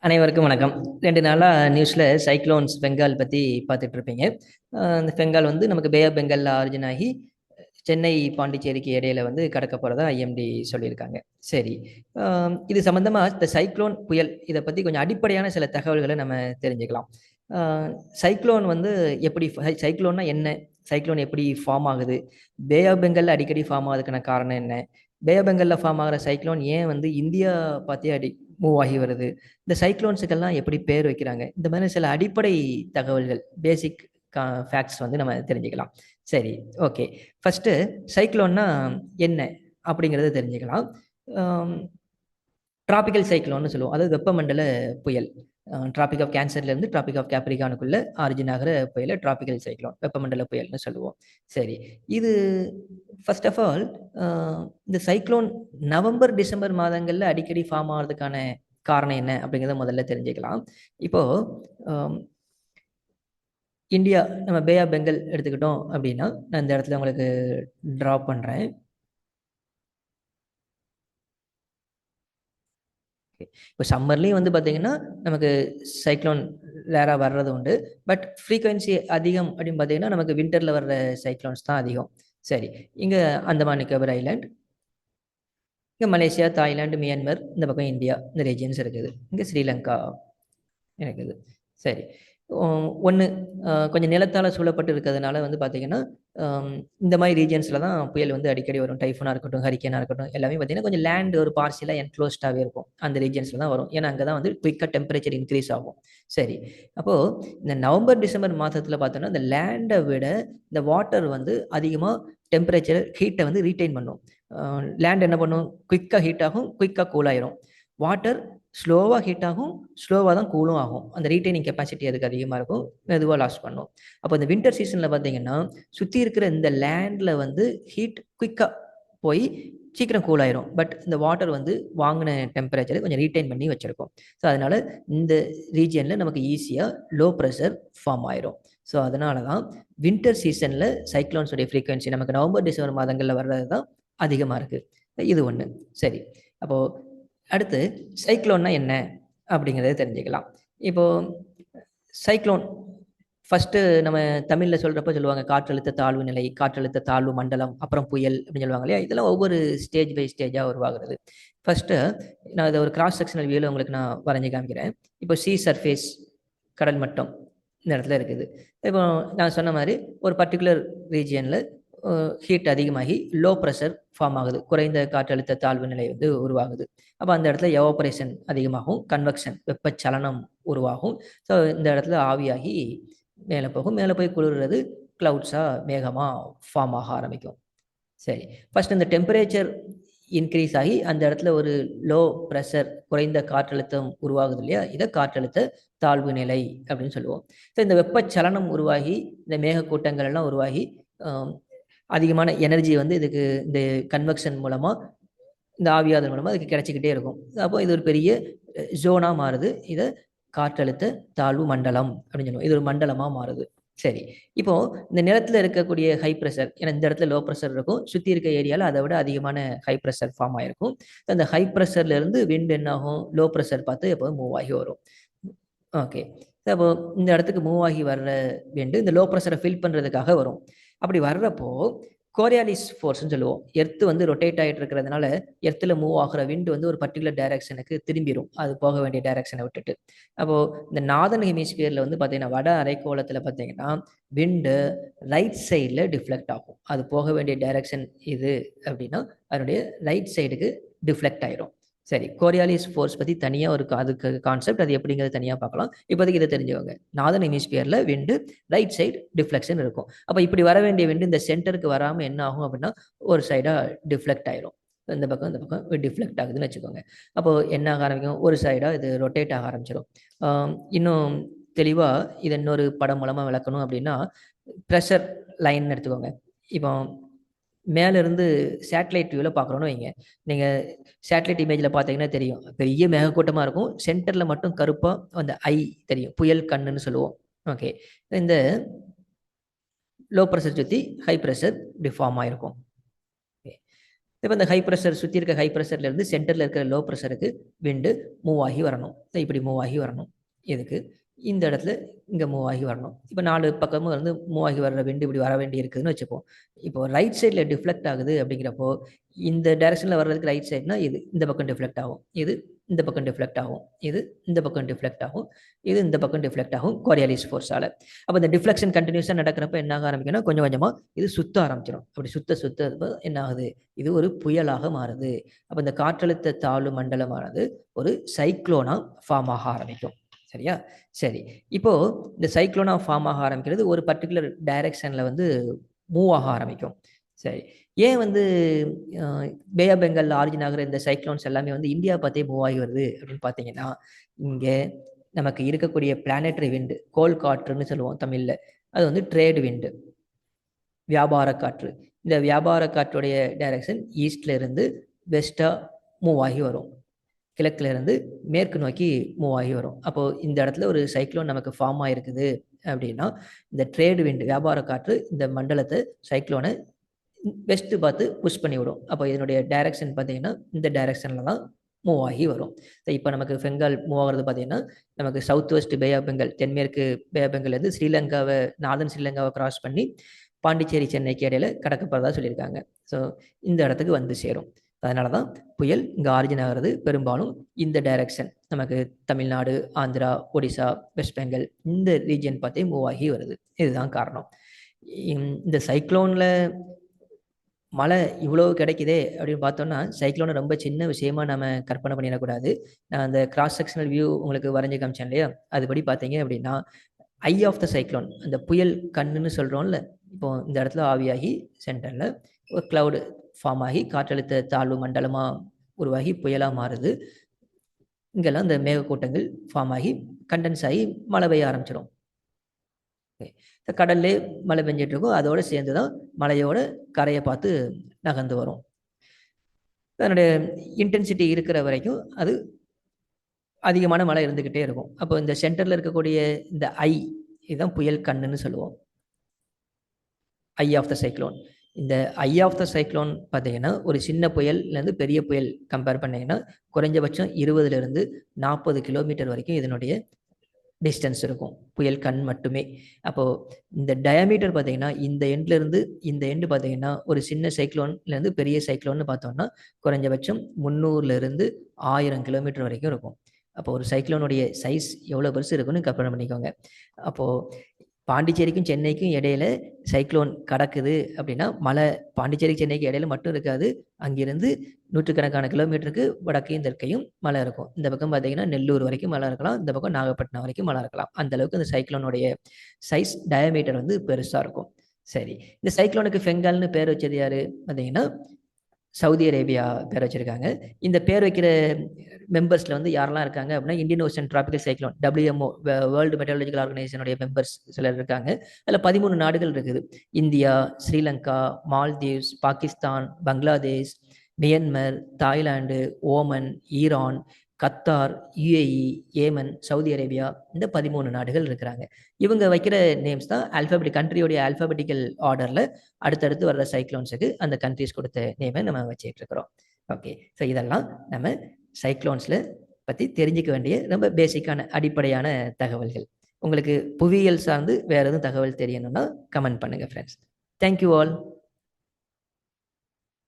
அனைவருக்கும் வணக்கம். 2 நாளா நியூஸ்ல சைக்ளோன்ஸ் பெங்கால் பத்தி பார்த்துட்டு இருப்பீங்க. அந்த பெங்கால் வந்து நமக்கு பே ஆஃப் பெங்கால்ல ஆரிஜின் ஆகி சென்னை, பாண்டிச்சேரிக்கு இடையில வந்து கடக்க போறதா ஐஎம்டி சொல்லியிருக்காங்க. சரி. இது சம்பந்தமா இந்த சைக்ளோன், புயல் இத பத்தி கொஞ்சம் அடிப்படையான சில தகவல்கள நம்ம தெரிஞ்சுக்கலாம். அ சைக்ளோன் வந்து எப்படி சைக்ளோன்னா என்ன? சைக்ளோன் எப்படி ஃபார்ம் ஆகுது? பே ஆஃப் பெங்கால்ல அடிக்கடி ஃபார்ம் ஆகுறதுக்கான காரணம் என்ன? பே ஆஃப் பெங்கால்ல ஃபார்ம் ஆகுற சைக்ளோன் ஏன் வந்து இந்தியா பார்த்தே மூவ் ஆகி வருது? இந்த சைக்ளோன்ஸுக்கெல்லாம் எப்படி பேர் வைக்கிறாங்க? இந்த மாதிரி சில அடிப்படை தகவல்கள், பேசிக் ஃபேக்ட்ஸ் வந்து நம்ம தெரிஞ்சுக்கலாம். சரி, ஓகே. ஃபர்ஸ்ட்டு சைக்ளோன்னா என்ன? அப்படிங்கிறத தெரிஞ்சுக்கலாம். டிராபிக்கல் சைக்ளோன்னு சொல்லுவோம். அதாவது வெப்பமண்டல புயல். டிராபிக் ஆஃப் கேன்சர்லேருந்து டிராபிக் ஆஃப் கேப்ரிகானுக்குள்ள ஆரிஜின் ஆகிற புயல டிராபிக்கல் சைக்ளோன், வெப்பமண்டல புயல்னு சொல்லுவோம். சரி, இது ஃபர்ஸ்ட் ஆஃப் ஆல் இந்த சைக்ளோன் நவம்பர், டிசம்பர் மாதங்கள்ல அடிக்கடி ஃபார்ம் ஆகுறதுக்கான காரணம் என்ன அப்படிங்கிறத முதல்ல தெரிஞ்சுக்கலாம். இப்போ இந்தியா நம்ம பே ஆஃப் பெங்கால் எடுத்துக்கிட்டோம் அப்படின்னா, நான் இந்த இடத்துல உங்களுக்கு ட்ரா பண்ணுறேன். இப்போ சம்மர்லேயும் வந்து பார்த்தீங்கன்னா நமக்கு சைக்ளோன் ரேராக வர்றது உண்டு. பட் ஃப்ரீக்வன்சி அதிகம் அப்படின்னு பார்த்தீங்கன்னா நமக்கு வின்டரில் வர்ற சைக்ளோன்ஸ் தான் அதிகம். சரி, இங்கே அந்தமான் நிக்கோபர் ஐலாண்ட், இங்கே மலேசியா, தாய்லாந்து, மியான்மர், இந்த பக்கம் இந்தியா, இந்த ரீஜியன்ஸ் இருக்குது. இங்கே ஸ்ரீலங்கா இருக்குது. சரி, ஒன்று கொஞ்சம் நிலத்தால் சூழப்பட்டு இருக்கிறதுனால வந்து பார்த்தீங்கன்னா இந்த மாதிரி ரீஜன்ஸில் தான் புயல் வந்து அடிக்கடி வரும். டைஃபூனாக இருக்கட்டும், ஹரிக்கேனாக இருக்கட்டும், எல்லாமே பார்த்தீங்கன்னா கொஞ்சம் லேண்ட் ஒரு பார்சியலாக என்க்ளோஸ்டாகவே இருக்கும். அந்த ரீஜன்ஸில் தான் வரும். ஏன்னா அங்கே தான் வந்து குயிக்காக டெம்பரேச்சர் இன்க்ரீஸ் ஆகும். சரி, அப்போது இந்த நவம்பர், டிசம்பர் மாதத்தில் பார்த்தோன்னா இந்த லேண்டை விட இந்த வாட்டர் வந்து அதிகமாக டெம்பரேச்சர் ஹீட்டை வந்து ரீட்டைன் பண்ணும். லேண்ட் என்ன பண்ணும்? குயிக்காக ஹீட் ஆகும், குயிக்காக கூல் ஆயிரும். வாட்டர் ஸ்லோவாக ஹீட் ஆகும், ஸ்லோவாக தான் கூலும் ஆகும். அந்த ரீட்டைனிங் கெப்பாசிட்டி அதுக்கு அதிகமாக இருக்கும், மெதுவாக லாஸ் பண்ணும். அப்போ இந்த வின்டர் சீசனில் பார்த்தீங்கன்னா சுற்றி இருக்கிற இந்த லேண்டில் வந்து ஹீட் குயிக்காக போய் சீக்கிரம் கூல் ஆயிரும். பட் இந்த வாட்டர் வந்து வாங்கின டெம்பரேச்சரை கொஞ்சம் ரீட்டைன் பண்ணி வச்சுருக்கோம். ஸோ அதனால் இந்த ரீஜியனில் நமக்கு ஈஸியாக லோ ப்ரெஷர் ஃபார்ம் ஆயிரும். ஸோ அதனால தான் வின்டர் சீசனில் சைக்ளோன்ஸுடைய ஃப்ரீக்வன்சி நமக்கு நவம்பர், டிசம்பர் மாதங்களில் வர்றது தான் அதிகமாக இருக்குது. இது ஒன்று. சரி, அப்போது அடுத்து சைக்ளோன்னா என்ன அப்படிங்கிறத தெரிஞ்சுக்கலாம். இப்போது சைக்ளோன் ஃபஸ்ட்டு நம்ம தமிழில் சொல்கிறப்ப சொல்லுவாங்க காற்றழுத்த தாழ்வு நிலை, காற்றழுத்த தாழ்வு மண்டலம், அப்புறம் புயல் அப்படின்னு சொல்லுவாங்க இல்லையா? இதெல்லாம் ஒவ்வொரு ஸ்டேஜ் பை ஸ்டேஜாக உருவாகிறது. ஃபஸ்ட்டு நான் இதை ஒரு கிராஸ் செக்ஷனல் வியூவில் உங்களுக்கு நான் வரைஞ்சி காமிக்கிறேன். இப்போ சி சர்ஃபேஸ், கடல் மட்டம் இந்த இடத்துல இருக்குது. இப்போ நான் சொன்ன மாதிரி ஒரு பர்டிகுலர் ரீஜியனில் ஹீட் அதிகமாகி லோ ப்ரெஷர் ஃபார்ம் ஆகுது, குறைந்த காற்றழுத்த தாழ்வு நிலை வந்து உருவாகுது. அப்போ அந்த இடத்துல எவாபரேஷன் அதிகமாகும், கன்வெக்ஷன் வெப்பச்சலனம் உருவாகும். ஸோ இந்த இடத்துல ஆவியாகி மேலே போகும், மேலே போய் குளிர்றது க்ளவுட்ஸாக மேகமாக ஃபார்ம் ஆக ஆரம்பிக்கும். சரி, ஃபஸ்ட் இந்த டெம்பரேச்சர் இன்க்ரீஸ் ஆகி அந்த இடத்துல ஒரு லோ ப்ரெஷர், குறைந்த காற்றழுத்தம் உருவாகுது இல்லையா? இதை காற்றழுத்த தாழ்வு நிலை அப்படின்னு சொல்லுவோம். ஸோ இந்த வெப்பச்சலனம் உருவாகி இந்த மேகக்கூட்டங்கள் எல்லாம் உருவாகி அதிகமான எனர்ஜி வந்து இதுக்கு இந்த கன்வெக்ஷன் மூலமாக, இந்த ஆவியாதல் மூலமாக அதுக்கு கிடைச்சிக்கிட்டே இருக்கும். அப்போ இது ஒரு பெரிய ஜோனாக மாறுது. இதை காற்றழுத்த தாழ்வு மண்டலம் அப்படின்னு சொல்லுவோம். இது ஒரு மண்டலமாக மாறுது. சரி, இப்போ இந்த நிலத்தில் இருக்கக்கூடிய ஹை ப்ரெஷர், ஏன்னா இந்த இடத்துல லோ ப்ரெஷர் இருக்கும், சுற்றி இருக்க ஏரியாவில் அதை விட அதிகமான ஹை ப்ரெஷர் ஃபார்ம் ஆகிருக்கும். அந்த ஹை ப்ரெஷர்லேருந்து விண்ட் என்ன ஆகும்? லோ ப்ரெஷர் பார்த்து எப்போ மூவ் ஆகி வரும். ஓகே, அப்போ இந்த இடத்துக்கு மூவ் ஆகி வர்ற விண்டு இந்த லோ ப்ரெஷரை ஃபில் பண்ணுறதுக்காக வரும். அப்படி வர்றப்போ கோரியாலிஸ் ஃபோர்ஸ்ன்னு சொல்லுவோம். எர்த்து வந்து ரொட்டேட் ஆகிட்டு இருக்கிறதுனால எர்த்தில் மூவ் ஆகிற விண்டு வந்து ஒரு பர்டிகுலர் டைரக்ஷனுக்கு திரும்பிடும், அது போக வேண்டிய டைரக்ஷனை விட்டுட்டு. அப்போது இந்த நார்தன் ஹெமிஸ்பியரில் வந்து பார்த்தீங்கன்னா வட அரைக்கோளத்தில் பார்த்தீங்கன்னா விண்டு ரைட் சைடில் டிஃப்ளெக்ட் ஆகும். அது போக வேண்டிய டைரக்ஷன் இது அப்படின்னா அதனுடைய ரைட் சைடுக்கு டிஃப்ளெக்ட் ஆயிரும். சரி, கோரியாலிஸ் ஃபோர்ஸ் பற்றி தனியாக ஒரு அதுக்கு கான்செப்ட், அது எப்படிங்கிறது தனியாக பார்க்கலாம். இப்போதைக்கு இதை தெரிஞ்சவங்க நார்தன் ஹெமிஸ்பியரில் விண்டு ரைட் சைடு டிஃப்ளெக்ஷன் இருக்கும். அப்போ இப்படி வர வேண்டிய விண்டு இந்த சென்டருக்கு வராமல் என்ன ஆகும் அப்படின்னா ஒரு சைடாக டிஃப்ளெக்ட் ஆயிரும். இந்த பக்கம் டிஃப்ளெக்ட் ஆகுதுன்னு வச்சுக்கோங்க. அப்போது என்ன ஆக ஆரம்பிக்கும்? ஒரு சைடாக இது ரொட்டேட் ஆக ஆரம்பிச்சிடும். இன்னும் தெளிவாக இதை இன்னொரு படம் மூலமாக விளக்கணும் அப்படின்னா ப்ரெஷர் லைன் எடுத்துக்கோங்க. இப்போ மேலேருந்து சேட்டலைட் வியூவில் பார்க்குறோன்னு வைங்க. நீங்கள் சேட்டலைட் இமேஜில் பார்த்தீங்கன்னா தெரியும், பெரிய மேகக்கூட்டமாக இருக்கும், சென்டரில் மட்டும் கருப்பாக அந்த ஐ தெரியும், புயல் கண்ணுன்னு சொல்லுவோம். ஓகே, இந்த லோ ப்ரெஷர் சுற்றி ஹை ப்ரெஷர் இப்படி ஃபார்ம் ஆகிருக்கும். இப்போ இந்த ஹை ப்ரெஷர் சுற்றி இருக்க ஹை ப்ரெஷர்லேருந்து சென்டரில் இருக்கிற லோ ப்ரெஷருக்கு விண்டு மூவ் ஆகி வரணும். இப்படி மூவ் ஆகி வரணும். எதுக்கு? இந்த இடத்துல இங்கே மூவ் ஆகி வரணும். இப்போ 4 பக்கமும் வந்து மூவ் ஆகி வர்ற விண்டு இப்படி வர வேண்டி இருக்குதுன்னு வச்சுப்போம். இப்போ ரைட் சைடில் டிஃப்ளெக்ட் ஆகுது அப்படிங்கிறப்போ இந்த டைரக்ஷனில் வர்றதுக்கு ரைட் சைட்னா இது இந்த பக்கம் டிஃப்ளெக்ட் ஆகும், இது இந்த பக்கம் டிஃப்ளெக்ட் ஆகும், இது இந்த பக்கம் டிஃப்ளெக்ட் ஆகும், இது இந்த பக்கம் டிஃப்ளெக்ட் ஆகும் கோரியாலிஸ் ஃபோர்ஸால். அப்போ இந்த டிஃப்ளெக்ஷன் கண்டினியூஸாக நடக்கிறப்ப என்ன ஆக ஆரம்பிக்கும்னா கொஞ்சம் கொஞ்சமாக இது சுத்த ஆரம்பிச்சிடும். அப்படி சுத்த என்ன ஆகுது? இது ஒரு புயலாக மாறுது. அப்போ இந்த காற்றழுத்த தாழ்வு மண்டலமானது ஒரு சைக்ளோனாக ஃபார்ம் ஆக ஆரம்பிக்கும். சரியா? சரி, இப்போ இந்த சைக்ளோனா ஃபார்ம் ஆக ஆரம்பிக்கிறது ஒரு பர்டிகுலர் டைரக்ஷனில் வந்து மூவ் ஆக ஆரம்பிக்கும். சரி, ஏன் வந்து பே ஆஃப் பெங்கால் ஆரிஜின் ஆகிற இந்த சைக்ளோன்ஸ் எல்லாமே வந்து இந்தியா பார்த்தே மூவ் ஆகி வருது அப்படின்னு பார்த்தீங்கன்னா, இங்கே நமக்கு இருக்கக்கூடிய பிளானட்டரி விண்டு, கோள் காற்றுன்னு சொல்லுவோம் தமிழில், அது வந்து ட்ரேடு விண்டு, வியாபார காற்று. இந்த வியாபார காற்றுடைய டைரக்ஷன் ஈஸ்ட்ல இருந்து வெஸ்ட்டாக மூவ் ஆகி வரும், கிழக்குல இருந்து மேற்கு நோக்கி மூவ் ஆகி வரும். அப்போது இந்த இடத்துல ஒரு சைக்ளோன் நமக்கு ஃபார்ம் ஆகிருக்குது அப்படின்னா, இந்த ட்ரேடு விண்டு வியாபார காற்று இந்த மண்டலத்தை சைக்ளோனை வெஸ்ட்டு பார்த்து புஷ் பண்ணி விடும். அப்போ இதனுடைய டைரக்ஷன் பார்த்தீங்கன்னா இந்த டைரக்ஷனில் தான் மூவ் ஆகி வரும். இப்போ நமக்கு பெங்கால் மூவ் ஆகிறது பார்த்தீங்கன்னா நமக்கு south west Bay of Bengal, தென்மேற்கு பே ஆஃப் பெங்கால்லேருந்து ஸ்ரீலங்காவை, நார்தன் ஸ்ரீலங்காவை கிராஸ் பண்ணி பாண்டிச்சேரி சென்னைக்கு இடையில கடக்க போகிறதா சொல்லியிருக்காங்க. ஸோ இந்த இடத்துக்கு வந்து சேரும். அதனால தான் புயல் இங்கே ஆரிஜின் ஆகிறது பெரும்பாலும் இந்த டைரக்ஷன், நமக்கு தமிழ்நாடு, ஆந்திரா, ஒடிசா, வெஸ்ட் பெங்கால் இந்த ரீஜியன் பார்த்தே மூவ் ஆகி வருது. இதுதான் காரணம். இந்த சைக்ளோனில் மழை இவ்வளோ கிடைக்குதே அப்படின்னு பார்த்தோம்னா, சைக்ளோனை ரொம்ப சின்ன விஷயமா நம்ம கற்பனை பண்ணிடக்கூடாது. நான் அந்த கிராஸ் செக்ஷனல் வியூ உங்களுக்கு வரைஞ்சி காமிச்சேன் இல்லையா? அதுபடி பார்த்தீங்க அப்படின்னா, ஐ ஆஃப் த சைக்ளோன், அந்த புயல் கண்ணுன்னு சொல்கிறோம்ல, இப்போ இந்த இடத்துல ஆவியாகி சென்டரில் ஒரு க்ளவுடு ஃபார்ம் ஆகி காற்றழுத்த தாழ்வு மண்டலமாக உருவாகி புயலாக மாறுது. இங்கெல்லாம் இந்த மேகக்கூட்டங்கள் ஃபார்ம் ஆகி கண்டென்ஸ் ஆகி மழை பெய்ய ஆரம்பிச்சிடும். கடல்லே மழை பெஞ்சிட்டு இருக்கும், அதோடு சேர்ந்து தான் மழையோட கரையை பார்த்து நகர்ந்து வரும். அதனுடைய இன்டென்சிட்டி இருக்கிற வரைக்கும் அது அதிகமான மழை இருந்துக்கிட்டே இருக்கும். அப்போ இந்த சென்டரில் இருக்கக்கூடிய இந்த ஐ, இதுதான் புயல் கண்ணுன்னு சொல்லுவோம், ஐ ஆஃப் த சைக்ளோன். இந்த ஐ ஆஃப் த சைக்ளோன் பார்த்தீங்கன்னா ஒரு சின்ன புயல்லேருந்து பெரிய புயல் கம்பேர் பண்ணிங்கன்னா குறைஞ்சபட்சம் 20லேருந்து 40 கிலோமீட்டர் வரைக்கும் இதனுடைய டிஸ்டன்ஸ் இருக்கும், புயல் கண் மட்டுமே. அப்போது இந்த டயாமீட்டர் பார்த்தீங்கன்னா இந்த எண்ட்லேருந்து இந்த எண்டு பார்த்தீங்கன்னா ஒரு சின்ன சைக்ளோன்லேருந்து பெரிய சைக்ளோன்னு பார்த்தோம்னா குறைஞ்சபட்சம் 300லேருந்து 1000 கிலோமீட்டர் வரைக்கும் இருக்கும். அப்போ ஒரு சைக்ளோனுடைய சைஸ் எவ்வளோ பெருசு இருக்குன்னு கற்பனை பண்ணிக்கோங்க. அப்போது பாண்டிச்சேரிக்கும் சென்னைக்கும் இடையில சைக்ளோன் கடக்குது அப்படின்னா மழை பாண்டிச்சேரி சென்னைக்கு இடையில மட்டும் இருக்காது, அங்கிருந்து நூற்றுக்கணக்கான கிலோமீட்டருக்கு வடக்கையும் தெற்கையும் மழை இருக்கும். இந்த பக்கம் பார்த்தீங்கன்னா நெல்லூர் வரைக்கும் மழை இருக்கலாம், இந்த பக்கம் நாகப்பட்டினம் வரைக்கும் மழை இருக்கலாம். அந்த அளவுக்கு இந்த சைக்ளோனுடைய சைஸ் டயாமீட்டர் வந்து பெருசாக இருக்கும். சரி, இந்த சைக்ளோனுக்கு பெங்கால்னு பேர் வச்சது யாரு பார்த்தீங்கன்னா சவுதி அரேபியா பேர் வச்சிருக்காங்க. இந்த பேர் வைக்கிற மெம்பர்ஸில் வந்து யாரெல்லாம் இருக்காங்க அப்படின்னா Indian Ocean tropical cyclone, WMO world meteorological ஆர்கனைசேஷனுடைய மெம்பர்ஸ் சிலர் இருக்காங்க. அதில் 13 நாடுகள் இருக்குது. India, Sri Lanka, Maldives, Pakistan, Bangladesh, Myanmar, Thailand, Oman, Iran, Qatar, UAE, Yemen, Saudi Arabia, இந்த 13 நாடுகள் இருக்கிறாங்க. இவங்க வைக்கிற நேம்ஸ் தான் கண்ட்ரியோடைய ஆல்ஃபபெட்டிக்கல் ஆர்டரில் அடுத்தடுத்து வர்ற சைக்ளோன்ஸுக்கு அந்த கண்ட்ரிஸ் கொடுத்த நேமை நம்ம வச்சுட்டு இருக்கிறோம். ஓகே, ஸோ இதெல்லாம் நம்ம சைக்ளோன்ஸில் பற்றி தெரிஞ்சிக்க வேண்டிய ரொம்ப பேசிக்கான அடிப்படையான தகவல்கள். உங்களுக்கு புவியியல் சார்ந்து வேறு எதுவும் தகவல் தெரியணும்னா கமெண்ட் பண்ணுங்கள் ஃப்ரெண்ட்ஸ். Thank you all.